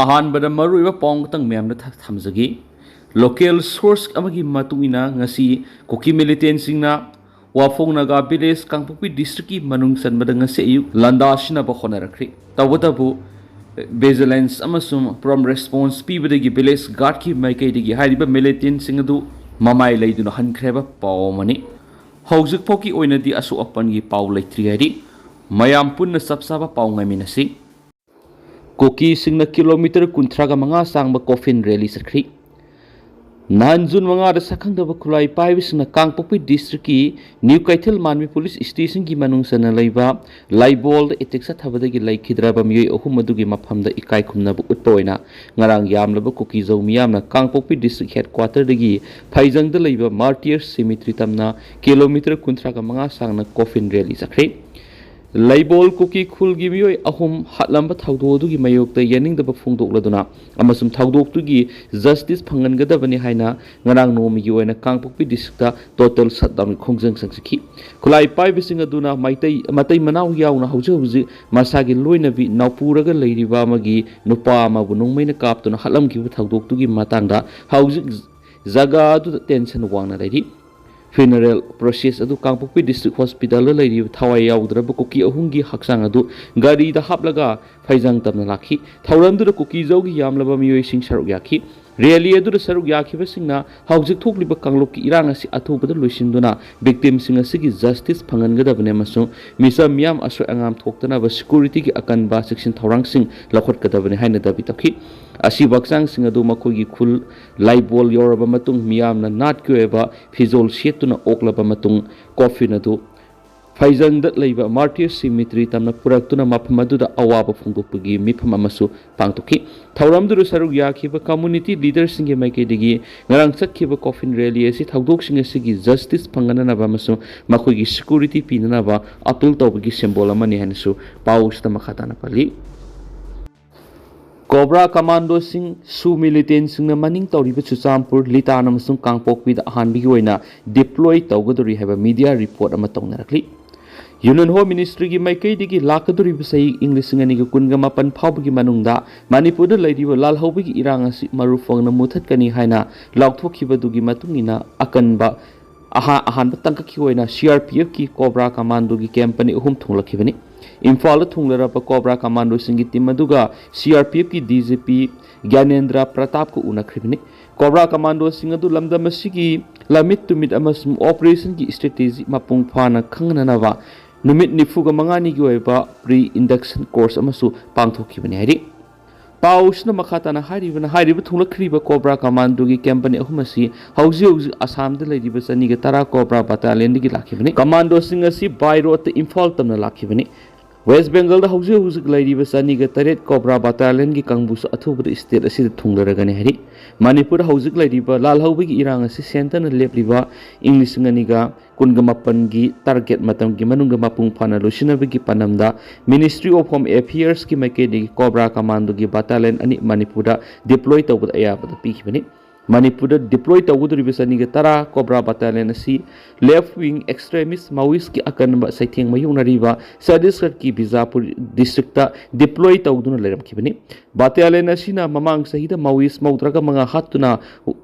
ꯑꯍꯥꯟꯕꯗ ꯃꯔꯨꯑꯣꯏꯕ ꯄꯥꯎ ꯈꯛꯇꯪ ꯃꯌꯥꯝꯗ ꯊꯝꯖꯒꯦ ꯂꯣꯀꯦꯜ ꯁꯣꯔꯁ ꯑꯃꯒꯤ ꯃꯇꯨꯡ ꯏꯟꯅ ꯉꯁꯤ ꯀꯨꯀꯤ ꯃꯤꯂꯤꯇꯦꯟꯁꯤꯡꯅ ꯋꯥꯐꯣꯡ ꯅꯥꯒꯥ ꯚꯤꯂꯦꯖ ꯀꯥꯡꯄꯣꯛꯄꯤ ꯗꯤꯁꯇ꯭ꯔꯤꯛꯀꯤ ꯃꯅꯨꯡ ꯆꯟꯕꯗ ꯉꯁꯤ ꯑꯌꯨꯛ ꯂꯥꯟꯗꯥꯁꯤꯟꯅꯕ ꯍꯣꯠꯅꯔꯛꯈ꯭ꯔꯦ ꯇꯧꯕꯇꯕꯨ ꯚꯤꯖꯤꯂꯦꯟꯁ ꯑꯃꯁꯨꯡ ꯄ꯭ꯔꯣꯝ ꯔꯦꯁꯄꯣꯟꯁ ꯄꯤꯕꯗꯒꯤ ꯚꯤꯂꯦꯖ ꯒꯥꯔꯗꯀꯤ ꯃꯥꯏꯀꯩꯗꯒꯤ ꯍꯥꯏꯔꯤꯕ ꯃꯤꯂꯤꯇꯦꯟꯁꯤꯡ ꯑꯗꯨ ꯃꯃꯥꯏ ꯂꯩꯗꯨꯅ ꯍꯟꯈ꯭ꯔꯦꯕ ꯄꯥꯎ ꯑꯃꯅꯤ ꯍꯧꯖꯤꯛꯐꯥꯎꯒꯤ ꯑꯣꯏꯅꯗꯤ ꯑꯁꯣꯛ ꯑꯄꯟꯒꯤ ꯄꯥꯎ ꯂꯩꯇ꯭ꯔꯤ ꯍꯥꯏꯔꯤ ꯃꯌꯥꯝ ꯄꯨꯟꯅ ꯆꯞ ꯆꯥꯕ ꯄꯥꯎ ꯉꯥꯏꯃꯤꯟꯅꯁꯤ ꯀꯨꯀꯤꯁꯤꯡꯅ ꯀꯤꯂꯣꯃꯤꯇꯔ 35 ꯆꯥꯡꯕ ꯀꯣꯐꯤꯟ ꯔꯦꯂꯤ ꯆꯠꯈ꯭ꯔꯤ ꯅꯍꯥꯟ ꯖꯨꯟ 5ꯗ ꯁꯛꯈꯪꯗꯕ ꯈꯨꯠꯂꯥꯏ ꯄꯥꯏꯕꯁꯤꯡꯅ ꯀꯥꯡꯄꯣꯛꯄꯤ ꯗꯤꯁꯇ꯭ꯔꯤꯛꯀꯤ ꯅ꯭ꯌꯨ ꯀꯩꯊꯦꯜ ꯃꯥꯟꯕꯤ ꯄꯨꯂꯤꯁ ꯁ꯭ꯇꯦꯁꯟꯒꯤ ꯃꯅꯨꯡ ꯆꯟꯅ ꯂꯩꯕ ꯂꯥꯏꯕꯣꯜꯗ ꯑꯦꯇꯦꯛ ꯆꯠꯊꯕꯗꯒꯤ ꯂꯩꯈꯤꯗ꯭ꯔꯕ ꯃꯤꯑꯣꯏ 3 ꯑꯗꯨꯒꯤ ꯃꯐꯝꯗ ꯏꯀꯥꯏ ꯈꯨꯝꯅꯕ ꯎꯠꯄ ꯑꯣꯏꯅ ꯉꯔꯥꯡ ꯌꯥꯝꯂꯕ ꯀꯨꯀꯤꯖꯧ ꯃꯤꯌꯥꯝꯅ ꯀꯥꯡꯄꯣꯛꯄꯤ ꯗꯤꯁꯇ꯭ꯔꯤꯛ ꯍꯦꯗꯀ꯭ꯋꯥꯇꯔꯗꯒꯤ ꯐꯩꯖꯪꯗ ꯂꯩꯕ ꯃꯥꯔꯇꯤꯌꯔꯁ ꯁꯤꯃꯤꯇ꯭ꯔꯤ ꯇꯝꯅ ꯀꯤꯂꯣꯃꯤꯇꯔ 35 ꯆꯥꯡꯅ ꯀꯣꯐꯤꯟ ꯔꯦꯂꯤ ꯆꯠꯈ꯭ꯔꯤ ꯂꯩꯕꯣꯜ ꯀꯨꯀꯤ ꯈꯨꯜꯒꯤ ꯃꯤꯑꯣꯏ 3 ꯍꯥꯠꯂꯝꯕ ꯊꯧꯗꯣꯛ ꯑꯗꯨꯒꯤ ꯃꯥꯌꯣꯛꯇ ꯌꯥꯅꯤꯡꯗꯕ ꯐꯣꯡꯗꯣꯛꯂꯗꯨꯅ ꯑꯃꯁꯨꯡ ꯊꯧꯗꯣꯛꯇꯨꯒꯤ ꯖꯁꯇꯤꯁ ꯐꯪꯍꯟꯒꯗꯕꯅꯤ ꯍꯥꯏꯅ ꯉꯔꯥꯡ ꯅꯣꯡꯃꯒꯤ ꯑꯣꯏꯅ ꯀꯥꯡꯄꯣꯛꯄꯤ ꯗꯤꯁꯇ꯭ꯔꯤꯛꯇ ꯇꯣꯇꯦꯜ ꯁꯠꯗꯥꯎꯟ ꯈꯣꯡꯖꯪ ꯆꯪꯁꯤꯟꯈꯤ ꯈꯨꯠꯂꯥꯏ ꯄꯥꯏꯕꯁꯤꯡ ꯑꯗꯨꯅ ꯃꯇꯩ ꯃꯅꯥꯎ ꯌꯥꯎꯅ ꯍꯧꯖꯤꯛ ꯃꯁꯥꯒꯤ ꯂꯣꯏꯅꯕꯤ ꯅꯥꯎꯄꯨꯔꯒ ꯂꯩꯔꯤꯕ ꯑꯃꯒꯤ ꯅꯨꯄꯥ ꯑꯃꯕꯨ ꯅꯣꯡꯃꯩꯅ ꯀꯥꯞꯇꯨꯅ ꯍꯥꯠꯂꯝꯈꯤꯕ ꯊꯧꯗꯣꯛꯇꯨꯒꯤ ꯃꯇꯥꯡꯗ ꯍꯧꯖꯤꯛ ꯖꯒꯥ ꯑꯗꯨꯗ ꯇꯦꯟꯁꯟ ꯋꯥꯡꯅ ꯂꯩꯔꯤ ꯐ꯭ꯌꯨꯅꯔꯦꯜ ꯄ꯭ꯔꯣꯁꯦꯁ ꯑꯗꯨ ꯀꯥꯡꯄꯣꯛꯄꯤ ꯗꯤꯁꯇ꯭ꯔꯤꯛ ꯍꯣꯁꯄꯤꯇꯥꯜꯗ ꯂꯩꯔꯤꯕ ꯊꯋꯥꯏ ꯌꯥꯎꯗ꯭ꯔꯕ ꯀꯨꯀꯤ 3ꯒꯤ ꯍꯛꯆꯥꯡ ꯑꯗꯨ ꯒꯥꯔꯤꯗ ꯍꯥꯞꯂꯒ ꯐꯩꯖꯪ ꯇꯝꯅ ꯂꯥꯛꯈꯤ ꯊꯧꯔꯝꯗꯨꯗ ꯀꯨꯀꯤꯖꯧꯒꯤ ꯌꯥꯝꯂꯕ ꯃꯤꯑꯣꯏꯁꯤꯡ ꯁꯔꯨꯛ ꯌꯥꯈꯤ ꯔꯦꯂꯤ ꯑꯗꯨꯗ ꯁꯔꯨꯛ ꯌꯥꯈꯤꯕꯁꯤꯡꯅ ꯍꯧꯖꯤꯛ ꯊꯣꯛꯂꯤꯕ ꯀꯥꯡꯂꯨꯞꯀꯤ ꯏꯔꯥꯡ ꯑꯁꯤ ꯑꯊꯨꯕꯗ ꯂꯣꯏꯁꯤꯟꯗꯨꯅ ꯚꯤꯛꯇꯤꯝꯁꯤꯡ ꯑꯁꯤꯒꯤ ꯖꯁꯇꯤꯁ ꯐꯪꯍꯟꯒꯗꯕꯅꯤ ꯑꯃꯁꯨꯡ ꯃꯤꯆꯝ ꯃꯤꯌꯥꯝ ꯑꯁꯣꯏ ꯑꯉꯥꯝ ꯊꯣꯛꯇꯅꯕ ꯁꯦꯀ꯭ꯌꯨꯔꯤꯇꯤꯒꯤ ꯑꯀꯟꯕ ꯆꯦꯛꯁꯤꯟ ꯊꯧꯔꯥꯡꯁꯤꯡ ꯂꯧꯈꯠꯀꯗꯕꯅꯤ ꯍꯥꯏꯅ ꯗꯥꯕꯤ ꯇꯧꯈꯤ ꯑꯁꯤꯕ ꯍꯛꯆꯥꯡꯁꯤꯡ ꯑꯗꯨ ꯃꯈꯣꯏꯒꯤ ꯈꯨꯜ ꯂꯥꯏꯕꯣꯜ ꯌꯧꯔꯕ ꯃꯇꯨꯡ ꯃꯤꯌꯥꯝꯅ ꯅꯥꯠꯀꯤ ꯑꯣꯏꯕ ꯐꯤꯖꯣꯜ ꯁꯦꯠꯇꯨꯅ ꯑꯣꯛꯂꯕ ꯃꯇꯨꯡ ꯀꯣꯐꯤꯟ ꯑꯗꯨ ꯐꯩꯖꯪꯗ ꯂꯩꯕ ꯃꯥꯔꯇꯤꯌꯔ ꯁꯤꯃꯤꯇ꯭ꯔꯤ ꯇꯝꯅ ꯄꯨꯔꯛꯇꯨꯅ ꯃꯐꯝ ꯑꯗꯨꯗ ꯑꯋꯥꯕ ꯐꯣꯡꯗꯣꯛꯄꯒꯤ ꯃꯤꯐꯝ ꯑꯃꯁꯨ ꯄꯥꯡꯊꯣꯛꯈꯤ ꯊꯧꯔꯝꯗꯨꯗ ꯁꯔꯨꯛ ꯌꯥꯈꯤꯕ ꯀꯝꯃꯨꯅꯤꯇꯤ ꯂꯤꯗꯔꯁꯤꯡꯒꯤ ꯃꯥꯏꯀꯩꯗꯒꯤ ꯉꯔꯥꯡ ꯆꯠꯈꯤꯕ ꯀꯣꯐꯤꯟ ꯔꯦꯂꯤ ꯑꯁꯤ ꯊꯧꯗꯣꯛꯁꯤꯡ ꯑꯁꯤꯒꯤ ꯖꯁꯇꯤꯁ ꯐꯪꯍꯟꯅꯕ ꯑꯃꯁꯨꯡ ꯃꯈꯣꯏꯒꯤ ꯁꯦꯀ꯭ꯌꯨꯔꯤꯇꯤ ꯄꯤꯅꯅꯕ ꯑꯄꯤꯜ ꯇꯧꯕꯒꯤ ꯁꯤꯝꯕꯣꯜ ꯑꯃꯅꯤ ꯍꯥꯏꯅꯁꯨ ꯄꯥꯎꯁꯤꯗ ꯃꯈꯥ ꯇꯥꯅ ꯄꯜꯂꯤ ꯀꯣꯕ꯭ꯔꯥ ꯀꯃꯥꯟꯗꯣꯁꯤꯡ ꯁꯨ ꯃꯤꯂꯤꯇꯦꯟꯁꯤꯡꯅ ꯃꯅꯤꯡ ꯇꯧꯔꯤꯕ ꯆꯨꯔꯆꯥꯟꯄꯨꯔ ꯂꯤꯇꯥꯟ ꯑꯃꯁꯨꯡ ꯀꯥꯡꯄꯣꯛꯄꯤꯗ ꯑꯍꯥꯟꯕꯒꯤ ꯑꯣꯏꯅ ꯗꯤꯄ꯭ꯂꯣꯏ ꯇꯧꯒꯗꯣꯔꯤ ꯍꯥꯏꯕ ꯃꯤꯗꯤꯌꯥ ꯔꯤꯄꯣꯔꯠ ꯑꯃ ꯇꯧꯅꯔꯛꯂꯤ ꯌꯨꯅꯤꯌꯟ ꯍꯣꯝ ꯃꯤꯅꯤꯁꯇ꯭ꯔꯤꯒꯤ ꯃꯥꯏꯀꯩꯗꯒꯤ ꯂꯥꯛꯀꯗꯧꯔꯤꯕ ꯆꯍꯤ 2019 ꯐꯥꯎꯕꯒꯤ ꯃꯅꯨꯡꯗ ꯃꯅꯤꯄꯨꯔꯗ ꯂꯩꯔꯤꯕ ꯂꯥꯜꯍꯧꯕꯒꯤ ꯏꯔꯥꯡ ꯑꯁꯤ ꯃꯔꯨ ꯐꯪꯅ ꯃꯨꯊꯠꯀꯅꯤ ꯍꯥꯏꯅ ꯂꯥꯎꯊꯣꯛꯈꯤꯕꯗꯨꯒꯤ ꯃꯇꯨꯡ ꯏꯟꯅ ꯑꯀꯟꯕ ꯑꯍꯥꯟꯕ ꯇꯥꯡꯀꯛꯀꯤ ꯑꯣꯏꯅ CRPFꯀꯤ ꯀꯣꯕ꯭ꯔꯥ ꯀꯃꯥꯟꯗꯣꯒꯤ ꯀꯦꯝꯄꯅꯤ 3 ꯊꯨꯡꯂꯈꯤꯕꯅꯤ ꯏꯝꯐꯥꯜꯗ ꯊꯨꯡꯂꯔꯕ ꯀꯣꯕ꯭ꯔꯥ ꯀꯃꯥꯟꯗꯣꯁꯤꯡꯒꯤ ꯇꯤꯝ ꯑꯗꯨꯒ CRPFꯀꯤ DGP ꯒ꯭ꯌꯥꯅꯦꯟꯗ꯭ꯔ ꯄ꯭ꯔꯇꯥꯞꯀ ꯎꯅꯈ꯭ꯔꯤꯕꯅꯤ ꯀꯣꯕ꯭ꯔꯥ ꯀꯃꯥꯟꯗꯣꯁꯤꯡ ꯑꯗꯨ ꯂꯝꯗꯝ ꯑꯁꯤꯒꯤ ꯂꯝꯃꯤꯠ ꯇꯨꯃꯤꯠ ꯑꯃꯁꯨꯡ ꯑꯣꯄꯔꯦꯁꯟꯒꯤ ꯁ꯭ꯇ꯭ꯔꯦꯇꯦꯖꯤ ꯃꯄꯨꯡ ꯐꯥꯅ ꯈꯪꯅꯅꯕ ꯅꯨꯃꯤꯠ 45ꯅꯤꯒꯤ ꯑꯣꯏꯕ ꯄ꯭ꯔꯤ ꯏꯟꯗꯛꯁꯟ ꯀꯣꯔꯁ ꯑꯃꯁꯨ ꯄꯥꯡꯊꯣꯛꯈꯤꯕꯅꯤ ꯍꯥꯏꯔꯤ ꯄꯥꯎꯁꯤꯅ ꯃꯈꯥ ꯇꯥꯅ ꯍꯥꯏꯔꯤꯕ ꯊꯨꯡꯂꯈ꯭ꯔꯤꯕ ꯀꯣꯕ꯭ꯔꯥ ꯀꯃꯥꯟꯗꯣꯒꯤ ꯀꯦꯝꯄꯅꯤ 3 ꯑꯁꯤ ꯍꯧꯖꯤꯛ ꯑꯁꯥꯝꯗ ꯂꯩꯔꯤꯕ 210 ꯀꯣꯕ꯭ꯔꯥ ꯕꯇꯥꯂꯤꯌꯟꯗꯒꯤ ꯂꯥꯛꯈꯤꯕꯅꯤ ꯀꯃꯥꯟꯗꯣꯁꯤꯡ ꯑꯁꯤ ꯕꯥꯏ ꯔꯣꯗꯇ ꯏꯝꯐꯥꯜ ꯇꯝꯅ ꯂꯥꯛꯈꯤꯕꯅꯤ ꯋꯦꯁ ꯕꯦꯡꯒꯜꯗ ꯍꯧꯖꯤꯛ ꯂꯩꯔꯤꯕ 208 ꯀꯣꯕ꯭ꯔꯥ ꯕꯇꯥꯂꯤꯌꯟꯒꯤ ꯀꯥꯡꯕꯨꯁꯨ ꯑꯊꯨꯕꯗ ꯁ꯭ꯇꯦꯠ ꯑꯁꯤꯗ ꯊꯨꯡꯂꯔꯒꯅꯤ ꯍꯥꯏꯔꯤ ꯃꯅꯤꯄꯨꯔꯗ ꯍꯧꯖꯤꯛ ꯂꯩꯔꯤꯕ ꯂꯥꯜꯍꯧꯕꯒꯤ ꯏꯔꯥꯡ ꯑꯁꯤ ꯁꯦꯟꯇꯔꯅ ꯂꯦꯞꯂꯤꯕ 2018ꯒꯤ ꯇꯥꯔꯒꯦꯠ ꯃꯇꯝꯒꯤ ꯃꯅꯨꯡꯗ ꯃꯄꯨꯡ ꯐꯥꯅ ꯂꯣꯏꯁꯤꯟꯅꯕꯒꯤ ꯄꯥꯟꯗꯝꯗ ꯃꯤꯅꯤꯁꯇ꯭ꯔꯤ ꯑꯣꯐ ꯍꯣꯝ ꯑꯦꯐꯤꯌꯔꯁꯀꯤ ꯃꯥꯏꯀꯩꯗꯒꯤ ꯀꯣꯕ꯭ꯔꯥ ꯀꯃꯥꯟꯗꯣꯒꯤ ꯕꯇꯥꯂꯤꯌꯟ 2 ꯃꯅꯤꯄꯨꯔꯗ ꯗꯤꯄ꯭ꯂꯣꯏ ꯇꯧꯕꯗ ꯑꯌꯥꯕꯗ ꯄꯤꯈꯤꯕꯅꯤ ꯃꯅꯤꯄꯨꯔꯗ ꯗꯤꯄ꯭ꯂꯣꯏ ꯇꯧꯒꯗꯧꯔꯤꯕ 210 ꯀꯣꯕ꯭ꯔꯥ ꯕꯇꯥꯂꯤꯌꯟ ꯑꯁꯤ ꯂꯦꯐꯠ ꯋꯤꯡ ꯑꯦꯛꯁꯇ꯭ꯔꯤꯃꯤꯁꯠ ꯃꯥꯋꯤꯁꯠꯀꯤ ꯑꯀꯟꯕ ꯆꯩꯊꯦꯡ ꯃꯥꯌꯣꯛꯅꯔꯤꯕ ꯁꯠꯇꯤꯁꯒꯔꯍꯒꯤ ꯕꯤꯖꯥꯄꯨꯔ ꯗꯤꯁꯇ꯭ꯔꯤꯛꯇ ꯗꯤꯄ꯭ꯂꯣꯏ ꯇꯧꯗꯨꯅ ꯂꯩꯔꯝꯈꯤꯕꯅꯤ ꯕꯇꯥꯂꯤꯌꯟ ꯑꯁꯤꯅ ꯃꯃꯥꯡ ꯆꯍꯤꯗ ꯃꯥꯋꯤꯁꯠ 35 ꯍꯥꯠꯇꯨꯅ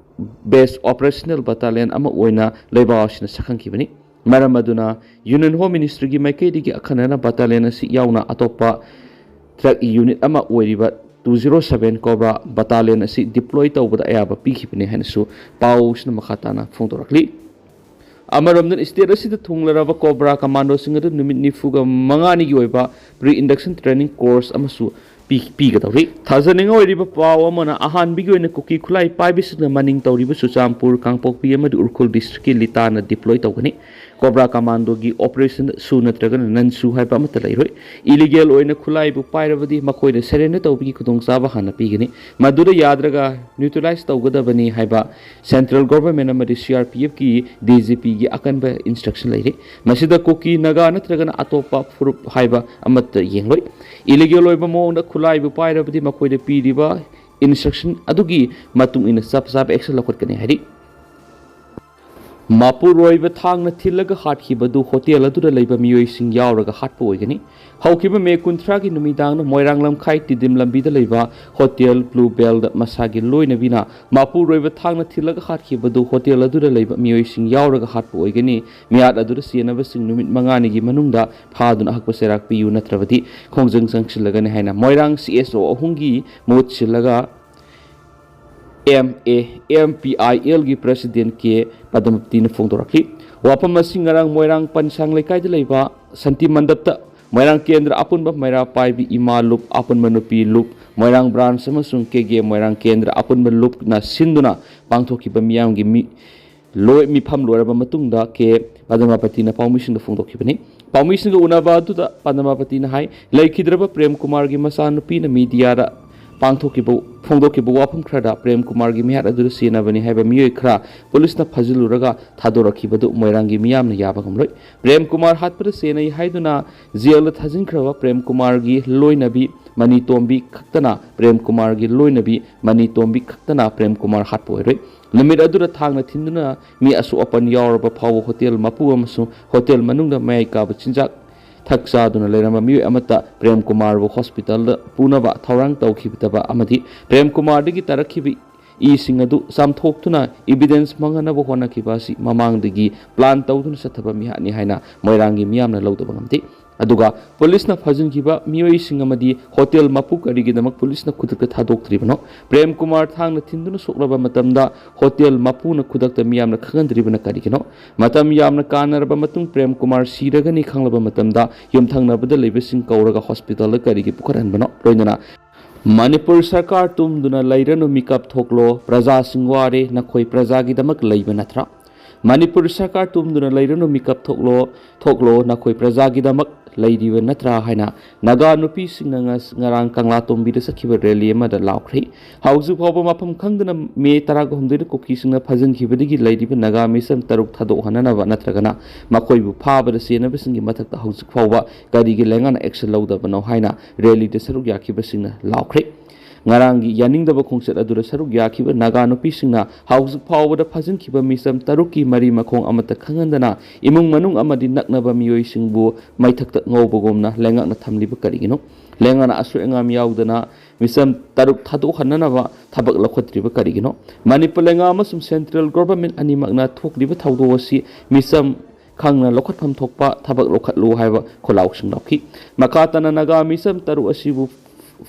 ꯕꯦꯁ ꯑꯣꯄꯔꯦꯁꯅꯦꯜ ꯕꯇꯥꯂꯤꯌꯟ ꯑꯃ ꯑꯣꯏꯅ ꯂꯩꯕꯥꯛ ꯑꯁꯤꯅ ꯁꯛꯈꯪꯈꯤꯕꯅꯤ ꯃꯔꯝ ꯑꯗꯨꯅ ꯌꯨꯅꯤꯌꯟ ꯍꯣꯝ ꯃꯤꯅꯤꯁꯇ꯭ꯔꯤꯒꯤ ꯃꯥꯏꯀꯩꯗꯒꯤ ꯑꯈꯟꯅꯅ ꯕꯇꯥꯂꯤꯌꯟ ꯑꯁꯤ ꯌꯥꯎꯅ ꯑꯇꯣꯞꯄ ꯇ꯭ꯔꯛ ꯌꯨꯅꯤꯠ ꯑꯃ ꯑꯣꯏꯔꯤꯕ 207 ꯀꯣꯕ꯭ꯔꯥ ꯕꯇꯥꯂꯤꯌꯟ ꯑꯁꯤ ꯗꯤꯄ꯭ꯂꯣꯏ ꯇꯧꯕꯗ ꯑꯌꯥꯕ ꯄꯤꯈꯤꯕꯅꯤ ꯍꯥꯏꯅꯁꯨ ꯄꯥꯎꯁꯤꯅ ꯃꯈꯥ ꯇꯥꯅ ꯐꯣꯡꯗꯣꯔꯛꯂꯤ ꯑꯃꯔꯣꯝꯗ ꯁ꯭ꯇꯦꯠ ꯑꯁꯤꯗ ꯊꯨꯡꯂꯔꯕ ꯀꯣꯕ꯭ꯔꯥ ꯀꯃꯥꯟꯗꯣꯁꯤꯡ ꯑꯗꯨ ꯅꯨꯃꯤꯠ 45ꯅꯤꯒꯤ ꯑꯣꯏꯕ ꯄ꯭ꯔꯤ ꯏꯟꯗꯛꯁꯟ ꯇ꯭ꯔꯦꯅꯤꯡ ꯀꯣꯔꯁ ꯑꯃꯁꯨ ꯄꯤꯒꯗꯧꯔꯤ ꯊꯥꯖꯅꯤꯡꯉꯥꯏ ꯑꯣꯏꯔꯤꯕ ꯄꯥꯎ ꯑꯃꯅ ꯑꯍꯥꯟꯕꯒꯤ ꯑꯣꯏꯅ ꯀꯨꯀꯤ ꯈꯨꯠꯂꯥꯏ ꯄꯥꯏꯕꯁꯤꯡꯅ ꯃꯅꯤꯡ ꯇꯧꯔꯤꯕ ꯆꯨꯔꯆꯥꯟꯄꯨꯔ ꯀꯥꯡꯄꯣꯛꯄꯤ ꯑꯃꯗꯤ ꯎꯈ꯭ꯔꯨꯜ ꯗꯤꯁꯇ꯭ꯔꯤꯛꯀꯤ ꯂꯤꯇꯥꯟꯅ ꯗꯤꯄ꯭ꯂꯣꯏ ꯇꯧꯒꯅꯤ ꯀꯣꯕ꯭ꯔꯥ ꯀꯃꯥꯟꯗꯣꯒꯤ ꯑꯣꯄꯔꯦꯁꯟ ꯁꯨ ꯅꯠꯇ꯭ꯔꯒꯅ ꯅꯟ ꯁꯨ ꯍꯥꯏꯕ ꯑꯃꯠꯇ ꯂꯩꯔꯣꯏ ꯏꯂꯤꯒꯦꯜ ꯑꯣꯏꯅ ꯈꯨꯠꯂꯥꯏꯕꯨ ꯄꯥꯏꯔꯕꯗꯤ ꯃꯈꯣꯏꯅ ꯁꯔꯦꯟꯗꯔ ꯇꯧꯕꯒꯤ ꯈꯨꯗꯣꯡꯆꯥꯕ ꯍꯥꯟꯅ ꯄꯤꯒꯅꯤ ꯃꯗꯨꯗ ꯌꯥꯗ꯭ꯔꯒ ꯅ꯭ꯌꯨꯇ꯭ꯔꯦꯂꯥꯏꯖ ꯇꯧꯒꯗꯕꯅꯤ ꯍꯥꯏꯕ ꯁꯦꯟꯇ꯭ꯔꯦꯜ ꯒꯣꯚꯔꯟꯃꯦꯟꯠ ꯑꯃꯗꯤ CRPFꯀꯤ DGPꯒꯤ ꯑꯀꯟꯕ ꯏꯟꯁꯇ꯭ꯔꯛꯁꯟ ꯂꯩꯔꯤ ꯃꯁꯤꯗ ꯀꯨꯀꯤ ꯅꯥꯒꯥ ꯅꯠꯇ꯭ꯔꯒꯅ ꯑꯇꯣꯞꯄ ꯐꯨꯔꯨꯞ ꯍꯥꯏꯕ ꯑꯃꯠꯇ ꯌꯦꯡꯂꯣꯏ ꯏꯂꯤꯒꯦꯜ ꯑꯣꯏꯕ ꯃꯑꯣꯡꯗ ꯈꯨꯠꯂꯥꯏꯕꯨ ꯄꯥꯏꯔꯕꯗꯤ ꯃꯈꯣꯏꯗ ꯄꯤꯔꯤꯕ ꯏꯟꯁꯇ꯭ꯔꯛꯁꯟ ꯑꯗꯨꯒꯤ ꯃꯇꯨꯡ ꯏꯟꯅ ꯆꯞ ꯆꯥꯕ ꯑꯦꯛꯁꯟ ꯂꯧꯈꯠꯀꯅꯤ ꯍꯥꯏꯔꯤ ꯃꯄꯨꯔꯣꯏꯕ ꯊꯥꯡꯅ ꯊꯤꯜꯂꯒ ꯍꯥꯠꯈꯤꯕꯗꯨ ꯍꯣꯇꯦꯜ ꯑꯗꯨꯗ ꯂꯩꯕ ꯃꯤꯑꯣꯏꯁꯤꯡ ꯌꯥꯎꯔꯒ ꯍꯥꯠꯄ ꯑꯣꯏꯒꯅꯤ꯫ ꯍꯧꯈꯤꯕ ꯃꯦ 30ꯒꯤ ꯅꯨꯃꯤꯗꯥꯡꯗ ꯃꯣꯏꯔꯥꯡ ꯂꯝꯈꯥꯏ ꯇꯤꯗꯤꯝ ꯂꯝꯕꯤꯗ ꯂꯩꯕ ꯍꯣꯇꯦꯜ ꯕ꯭ꯂꯨꯕꯦꯜꯗ ꯃꯁꯥꯒꯤ ꯂꯣꯏꯅꯕꯤꯅ ꯃꯄꯨꯔꯣꯏꯕ ꯊꯥꯡꯅ ꯊꯤꯜꯂꯒ ꯍꯥꯠꯈꯤꯕꯗꯨ ꯍꯣꯇꯦꯜ ꯑꯗꯨꯗ ꯂꯩꯕ ꯃꯤꯑꯣꯏꯁꯤꯡ ꯌꯥꯎꯔꯒ ꯍꯥꯠꯄ ꯑꯣꯏꯒꯅꯤ꯫ ꯃꯤꯌꯥꯠ ꯑꯗꯨꯗ ꯆꯦꯟꯅꯕꯁꯤꯡ ꯅꯨꯃꯤꯠ 5ꯅꯤꯒꯤ ꯃꯅꯨꯡꯗ ꯐꯥꯗꯨꯅ ꯑꯍꯛꯄ ꯆꯩꯔꯥꯛ ꯄꯤꯌꯨ ꯅꯠꯇ꯭ꯔꯕꯗꯤ ꯈꯣꯡꯖꯪ ꯆꯪꯁꯤꯜꯂꯒꯅꯤ ꯍꯥꯏꯅ ꯃꯣꯏꯔꯥꯡ CSO ꯑꯍꯨꯝꯒꯤ ꯃꯍꯨꯠ ꯁꯤꯜꯂꯒ MPILꯒꯤ ꯄ꯭ꯔꯦꯁꯤꯗꯦꯟꯠ ꯀꯦ ꯄꯗꯃꯄꯇꯤꯅ ꯐꯣꯡꯗꯣꯔꯛꯈꯤ꯫ ꯋꯥꯐꯝ ꯑꯁꯤ ꯉꯔꯥꯡ ꯃꯣꯏꯔꯥꯡ ꯄꯟꯁꯥꯡ ꯂꯩꯀꯥꯏꯗ ꯂꯩꯕ ꯁꯥꯟꯇꯤ ꯃꯟꯗꯞꯇ ꯃꯣꯏꯔꯥꯡ ꯀꯦꯟꯗ꯭ꯔ ꯑꯄꯨꯟꯕ ꯃꯩꯔꯥ ꯄꯥꯏꯕꯤ ꯏꯃꯥ ꯂꯨꯞ ꯑꯄꯨꯟꯕ ꯅꯨꯄꯤ ꯂꯨꯞ ꯃꯣꯏꯔꯥꯡ ꯕ꯭ꯔꯥꯟꯆ ꯑꯃꯁꯨꯡ KG ꯃꯣꯏꯔꯥꯡ ꯀꯦꯟꯗ꯭ꯔ ꯑꯄꯨꯟꯕ ꯂꯨꯞꯅ ꯁꯤꯟꯗꯨꯅ ꯄꯥꯡꯊꯣꯛꯈꯤꯕ ꯃꯤꯌꯥꯝꯒꯤ ꯃꯤꯐꯝ ꯂꯣꯏꯔꯕ ꯃꯇꯨꯡꯗ ꯀꯦ ꯄꯗꯃꯄꯇꯤꯅ ꯄꯥꯎꯃꯤꯁꯤꯡꯗ ꯐꯣꯡꯗꯣꯛꯈꯤꯕꯅꯤ꯫ ꯄꯥꯎꯃꯤꯁꯤꯡꯒ ꯎꯅꯕ ꯑꯗꯨꯗ ꯄꯗꯃꯄꯇꯤꯅ ꯍꯥꯏ ꯂꯩꯈꯤꯗ꯭ꯔꯕ ꯄ꯭ꯔꯦꯝ ꯀꯨꯃꯥꯔꯒꯤ ꯃꯆꯥꯅꯨꯄꯤꯅ ꯃꯤꯗꯤꯌꯥꯗ ꯐꯣꯡꯗꯣꯛꯈꯤꯕ ꯋꯥꯐꯝ ꯈꯔꯗ ꯄ꯭ꯔꯦꯝ ꯀꯨꯃꯥꯔꯒꯤ ꯃꯤꯍꯥꯠ ꯑꯗꯨꯗ ꯆꯦꯟꯅꯕꯅꯤ ꯍꯥꯏꯕ ꯃꯤꯑꯣꯏ ꯈꯔ ꯄꯨꯂꯤꯁꯅ ꯐꯥꯖꯤꯜꯂꯨꯔꯒ ꯊꯥꯗꯣꯔꯛꯈꯤꯕꯗꯨ ꯃꯣꯏꯔꯥꯡꯒꯤ ꯃꯤꯌꯥꯝꯅ ꯌꯥꯕ ꯉꯝꯂꯣꯏ꯫ ꯄ꯭ꯔꯦꯝ ꯀꯨꯃꯥꯔ ꯍꯥꯠꯄꯗ ꯆꯦꯟꯅꯩ ꯍꯥꯏꯗꯨꯅ ꯖꯦꯜꯗ ꯊꯥꯖꯤꯟꯈ꯭ꯔꯕ ꯄ꯭ꯔꯦꯝ ꯀꯨꯃꯥꯔꯒꯤ ꯂꯣꯏꯅꯕꯤ ꯃꯅꯤꯇꯣꯝꯕꯤ ꯈꯛꯇꯅ ꯄ꯭ꯔꯦꯝ ꯀꯨꯃꯥꯔꯒꯤ ꯂꯣꯏꯅꯕꯤ ꯃꯅꯤꯇꯣꯝꯕꯤ ꯈꯛꯇꯅ ꯄ꯭ꯔꯦꯝ ꯀꯨꯃꯥꯔ ꯍꯥꯠꯄ ꯑꯣꯏꯔꯣꯏ꯫ ꯅꯨꯃꯤꯠ ꯑꯗꯨꯗ ꯊꯥꯡꯅ ꯊꯤꯟꯗꯨꯅ ꯃꯤ ꯑꯁꯣꯛ ꯑꯄꯟ ꯌꯥꯎꯔꯕ ꯐꯥꯎꯕ ꯍꯣꯇꯦꯜ ꯃꯄꯨ ꯑꯃꯁꯨꯡ ꯍꯣꯇꯦꯜ ꯃꯅꯨꯡꯗ ꯃꯌꯥꯏ ꯀꯥꯕ ꯆꯤꯟꯖꯥꯛ ꯊꯛ ꯆꯥꯗꯨꯅ ꯂꯩꯔꯝꯕ ꯃꯤꯑꯣꯏ ꯑꯃꯠꯇ ꯄ꯭ꯔꯦꯝ ꯀꯨꯃꯥꯔꯕꯨ ꯍꯣꯁꯄꯤꯇꯥꯜꯗ ꯄꯨꯅꯕ ꯊꯧꯔꯥꯡ ꯇꯧꯈꯤꯗꯕ ꯑꯃꯗꯤ ꯄ꯭ꯔꯦꯝ ꯀꯨꯃꯥꯔꯗꯒꯤ ꯇꯥꯔꯛꯈꯤꯕ ꯏꯁꯤꯡ ꯑꯗꯨ ꯆꯥꯝꯊꯣꯛꯇꯨꯅ ꯏꯕꯤꯗꯦꯟꯁ ꯃꯥꯡꯍꯟꯅꯕ ꯍꯣꯠꯅꯈꯤꯕ ꯑꯁꯤ ꯃꯃꯥꯡꯗꯒꯤ ꯄ꯭ꯂꯥꯟ ꯇꯧꯗꯨꯅ ꯆꯠꯊꯕ ꯃꯤꯍꯥꯠꯅꯤ ꯍꯥꯏꯅ ꯃꯣꯏꯔꯥꯡꯒꯤ ꯃꯤꯌꯥꯝꯅ ꯂꯧꯗꯕ ꯉꯝꯗꯦ꯫ ꯑꯗꯨꯒ ꯄꯨꯂꯤꯁꯅ ꯐꯥꯖꯤꯟꯈꯤꯕ ꯃꯤꯑꯣꯏꯁꯤꯡ ꯑꯃꯗꯤ ꯍꯣꯇꯦꯜ ꯃꯄꯨ ꯀꯔꯤꯒꯤꯗꯃꯛ ꯄꯨꯂꯤꯁꯅ ꯈꯨꯗꯛꯇ ꯊꯥꯗꯣꯛꯇ꯭ꯔꯤꯕꯅꯣ? ꯄ꯭ꯔꯦꯝ ꯀꯨꯃꯥꯔ ꯊꯥꯡꯅ ꯊꯤꯟꯗꯨꯅ ꯁꯣꯛꯂꯕ ꯃꯇꯝꯗ ꯍꯣꯇꯦꯜ ꯃꯄꯨꯅ ꯈꯨꯗꯛꯇ ꯃꯤꯌꯥꯝꯅ ꯈꯪꯍꯟꯗ꯭ꯔꯤꯕꯅ ꯀꯔꯤꯒꯤꯅꯣ? ꯃꯇꯝ ꯌꯥꯝꯅ ꯀꯥꯟꯅꯔꯕ ꯃꯇꯨꯡ ꯄ꯭ꯔꯦꯝ ꯀꯨꯃꯥꯔ ꯁꯤꯔꯒꯅꯤ ꯈꯪꯂꯕ ꯃꯇꯝꯗ ꯌꯨꯝꯊꯪꯅꯕꯗ ꯂꯩꯕꯁꯤꯡ ꯀꯧꯔꯒ ꯍꯣꯁꯄꯤꯇꯥꯜꯗ ꯀꯔꯤꯒꯤ ꯄꯨꯈꯠꯍꯟꯕꯅꯣ? ꯂꯣꯏꯅꯅ ꯃꯅꯤꯄꯨꯔ ꯁꯔꯀꯥꯔ ꯇꯨꯝꯗꯨꯅ ꯂꯩꯔꯅꯨ ꯃꯤꯀꯞ ꯊꯣꯛꯂꯣ ꯄ꯭ꯔꯖꯥꯁꯤꯡ ꯋꯥꯔꯦ ꯅꯈꯣꯏ ꯄ꯭ꯔꯖꯥꯒꯤꯗꯃꯛ ꯂꯩꯕ ꯅꯠꯇ꯭ꯔꯥ? ꯃꯅꯤꯄꯨꯔ ꯁꯔꯀꯥꯔ ꯇꯨꯝꯗꯨꯅ ꯂꯩꯔꯅꯨ ꯃꯤꯀꯞ ꯊꯣꯛꯂꯣ ꯅꯈꯣꯏ ꯄ꯭ꯔꯖꯥꯒꯤꯗꯃꯛ ꯂꯩꯔꯤꯕ ꯅꯠꯇ꯭ꯔꯥ ꯍꯥꯏꯅ ꯅꯥꯒꯥ ꯅꯨꯄꯤꯁꯤꯡꯅ ꯉꯔꯥꯡ ꯀꯪꯂꯥ ꯇꯣꯝꯕꯤꯗ ꯆꯠꯈꯤꯕ ꯔꯦꯂꯤ ꯑꯃꯗ ꯂꯥꯎꯈ꯭ꯔꯦ꯫ ꯍꯧꯖꯤꯛ ꯐꯥꯎꯕ ꯃꯐꯝ ꯈꯪꯗꯅ ꯃꯦ 18ꯗ ꯀꯨꯀꯤꯁꯤꯡꯅ ꯐꯥꯖꯤꯟꯈꯤꯕꯗꯒꯤ ꯂꯩꯔꯤꯕ ꯅꯥꯒꯥ ꯃꯤꯆꯝ 6 ꯊꯥꯗꯣꯛꯍꯟꯅꯅꯕ ꯅꯠꯇ꯭ꯔꯒꯅ ꯃꯈꯣꯏꯕꯨ ꯐꯥꯕꯗ ꯆꯦꯟꯅꯕꯁꯤꯡꯒꯤ ꯃꯊꯛꯇ ꯍꯧꯖꯤꯛ ꯐꯥꯎꯕ ꯀꯔꯤꯒꯤ ꯂꯩꯉꯥꯛꯅ ꯑꯦꯛꯁꯟ ꯂꯧꯗꯕꯅꯣ ꯍꯥꯏꯅ ꯔꯦꯂꯤꯗ ꯁꯔꯨꯛ ꯌꯥꯈꯤꯕꯁꯤꯡꯅ ꯂꯥꯎꯈ꯭ꯔꯦ꯫ ꯉꯔꯥꯡꯒꯤ ꯌꯥꯅꯤꯡꯗꯕ ꯈꯣꯡꯆꯠ ꯑꯗꯨꯗ ꯁꯔꯨꯛ ꯌꯥꯈꯤꯕ ꯅꯥꯒꯥ ꯅꯨꯄꯤꯁꯤꯡꯅ ꯍꯧꯖꯤꯛ ꯐꯥꯎꯕꯗ ꯐꯥꯖꯤꯟꯈꯤꯕ ꯃꯤꯆꯝ 6ꯀꯤ ꯃꯔꯤ ꯃꯈꯣꯡ ꯑꯃꯠꯇ ꯈꯪꯍꯟꯗꯅ ꯏꯃꯨꯡ ꯃꯅꯨꯡ ꯑꯃꯗꯤ ꯅꯛꯅꯕ ꯃꯤꯑꯣꯏꯁꯤꯡꯕꯨ ꯃꯩꯊꯛꯇ ꯉꯧꯕꯒꯨꯝꯅ ꯂꯩꯉꯥꯛꯅ ꯊꯝꯂꯤꯕ ꯀꯔꯤꯒꯤꯅꯣ? ꯂꯩꯉꯥꯛꯅ ꯑꯁꯣꯏ ꯑꯉꯥꯝ ꯌꯥꯎꯗꯅ ꯃꯤꯆꯝ 6 ꯊꯥꯗꯣꯛꯍꯟꯅꯅꯕ ꯊꯕꯛ ꯂꯧꯈꯠꯇ꯭ꯔꯤꯕ ꯀꯔꯤꯒꯤꯅோ? ꯃꯅꯤꯄꯨꯔ ꯂꯩꯉꯥꯛ ꯑꯃꯁꯨꯡ ꯁꯦꯟꯇ꯭ꯔꯦꯜ ꯒꯣꯚꯔꯟꯃꯦꯟꯠ ꯑꯅꯤꯃꯛꯅ ꯊꯣꯛꯂꯤꯕ ꯊꯧꯗꯣꯛ ꯑꯁꯤ ꯃꯤꯆꯝ ꯈꯪꯅ ꯂꯧꯈꯠꯐꯝ ꯊꯣꯛꯄ ꯊꯕꯛ ꯂꯧꯈꯠꯂꯨ ꯍꯥꯏꯕ ꯈꯣꯜꯂꯥꯎꯁꯤꯡ ꯂꯥꯎꯈꯤ꯫ ꯃꯈꯥ ꯇꯥꯅ ꯅꯥꯒꯥ ꯃꯤꯆꯝ 6 ꯑꯁꯤꯕꯨ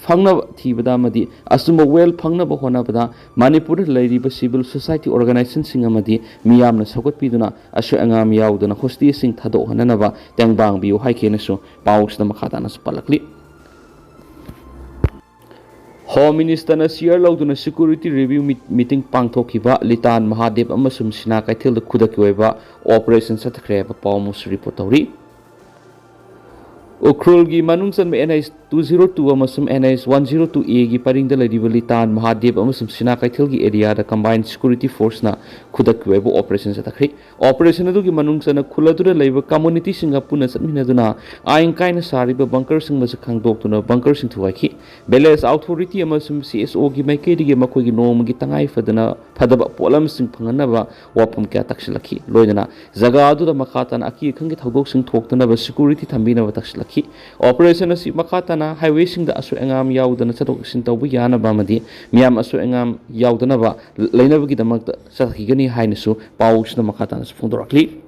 ꯐꯪꯅꯕ ꯊꯤꯕꯗ ꯑꯃꯗꯤ ꯑꯆꯨꯝꯕ ꯋꯦꯜ ꯐꯪꯅꯕ ꯍꯣꯠꯅꯕꯗ ꯃꯅꯤꯄꯨꯔꯗ ꯂꯩꯔꯤꯕ ꯁꯤꯚꯤꯜ ꯁꯣꯁꯥꯏꯇꯤ ꯑꯣꯔꯒꯅꯥꯏꯖꯦꯁꯟꯁꯤꯡ ꯑꯃꯗꯤ ꯃꯤꯌꯥꯝꯅ ꯁꯧꯒꯠꯄꯤꯗꯨꯅ ꯑꯁꯣꯏ ꯑꯉꯥꯝ ꯌꯥꯎꯗꯅ ꯍꯣꯁꯇꯦꯖꯁꯤꯡ ꯊꯥꯗꯣꯛꯍꯟꯅꯅꯕ ꯇꯦꯡꯕꯥꯡꯕꯤꯌꯨ ꯍꯥꯏꯈꯤꯅꯁꯨ ꯄꯥꯎꯁꯤꯗ ꯃꯈꯥ ꯇꯥꯅꯁꯨ ꯄꯜꯂꯛꯂꯤ꯫ ꯍꯣꯝ ꯃꯤꯅꯤꯁꯇꯔꯅ ꯆꯤꯌꯔ ꯂꯧꯗꯨꯅ ꯁꯦꯀ꯭ꯌꯨꯔꯤꯇꯤ ꯔꯤꯚꯤꯌꯨ ꯃꯤꯇꯤꯡ ꯄꯥꯡꯊꯣꯛꯈꯤꯕ ꯂꯤꯇꯥꯟ ꯃꯍꯥꯗꯦꯕ ꯑꯃꯁꯨꯡ ꯁꯤꯅꯥ ꯀꯩꯊꯦꯜꯗ ꯈꯨꯗꯛꯀꯤ ꯑꯣꯏꯕ ꯑꯣꯄꯔꯦꯁꯟ ꯆꯠꯊꯈ꯭ꯔꯦ ꯍꯥꯏꯕ ꯄꯥꯎ ꯑꯃꯁꯨ ꯔꯤꯄꯣꯔꯠ ꯇꯧꯔꯤ꯫ ꯎꯈ꯭ꯔꯨꯜꯒꯤ ꯃꯅꯨꯡ ꯆꯟꯕ NH-202 ꯑꯃꯁꯨꯡ NH-102A ꯒꯤ ꯄꯔꯤꯡꯗ ꯂꯩꯔꯤꯕ ꯂꯤꯇꯥꯟ ꯃꯍꯥꯗꯦꯕ ꯑꯃꯁꯨꯡ ꯁꯤꯅꯥ ꯀꯩꯊꯦꯜꯒꯤ ꯑꯦꯔꯤꯌꯥꯗ ꯀꯝꯕꯥꯏꯟ ꯁꯦꯀ꯭ꯌꯨꯔꯤꯇꯤ ꯐꯣꯔꯁꯅ ꯈꯨꯗꯛꯀꯤ ꯑꯣꯏꯕ ꯑꯣꯄꯔꯦꯁꯟ ꯆꯠꯊꯈ꯭ꯔꯦ꯫ ꯑꯣꯄꯔꯦꯁꯟ ꯑꯗꯨꯒꯤ ꯃꯅꯨꯡ ꯆꯟꯅ ꯈꯨꯜ ꯑꯗꯨꯗ ꯂꯩꯕ ꯀꯝꯃꯨꯅꯤꯇꯤꯁꯤꯡꯒ ꯄꯨꯟꯅ ꯆꯠꯃꯤꯟꯅꯗꯨꯅ ꯑꯥꯏꯟ ꯀꯥꯏꯅ ꯁꯥꯔꯤꯕ ꯕꯪꯀꯔꯁꯤꯡ ꯃꯁꯛ ꯈꯪꯗꯣꯛꯇꯨꯅ ꯕꯪꯀꯔꯁꯤꯡ ꯊꯨꯒꯥꯏꯈꯤ꯫ ꯚꯤꯂꯦꯖ ꯑꯣꯊꯣꯔꯤꯇꯤ ꯑꯃꯁꯨꯡ CSOꯒꯤ ꯃꯥꯏꯀꯩꯗꯒꯤ ꯃꯈꯣꯏꯒꯤ ꯅꯣꯡꯃꯒꯤ ꯐꯗꯕ ꯄꯣꯠꯂꯝꯁꯤꯡ ꯐꯪꯍꯟꯅꯕ ꯋꯥꯐꯝ ꯀꯌꯥ ꯇꯛꯁꯤꯜꯂꯛꯈꯤ꯫ ꯂꯣꯏꯅꯅ ꯖꯒꯥ ꯑꯗꯨꯗ ꯃꯈꯥ ꯇꯥꯅ ꯑꯀꯤ ꯑꯈꯪꯒꯤ ꯊꯧꯗꯣꯛꯁꯤꯡ ꯊꯣꯛꯇꯅꯕ ꯁꯦꯀ꯭ꯌꯨꯔꯤꯇꯤ ꯊꯝꯕꯤꯅꯕ ꯇꯛꯁꯤꯜꯂꯛꯈꯤ꯫ ꯑꯣꯄꯔꯦꯁꯟ ꯑꯁꯤ ꯃꯈꯥ ꯇꯥꯅ ꯍꯥꯏꯋꯦꯁꯤꯡꯗ ꯑꯁꯣꯏ ꯑꯉꯥꯝ ꯌꯥꯎꯗꯅ ꯆꯠꯊꯣꯛ ꯆꯠꯁꯤꯟ ꯇꯧꯕ ꯌꯥꯅꯕ ꯑꯃꯗꯤ ꯃꯤꯌꯥꯝ ꯑꯁꯣꯏ ꯑꯉꯥꯝ ꯌꯥꯎꯗꯅꯕ ꯂꯩꯅꯕꯒꯤꯗꯃꯛꯇ ꯆꯠꯊꯈꯤꯒꯅꯤ ꯍꯥꯏꯅꯁꯨ ꯄꯥꯎꯁꯤꯗ ꯃꯈꯥ ꯇꯥꯅꯁꯨ ꯐꯣꯡꯗꯣꯔꯛꯂꯤ꯫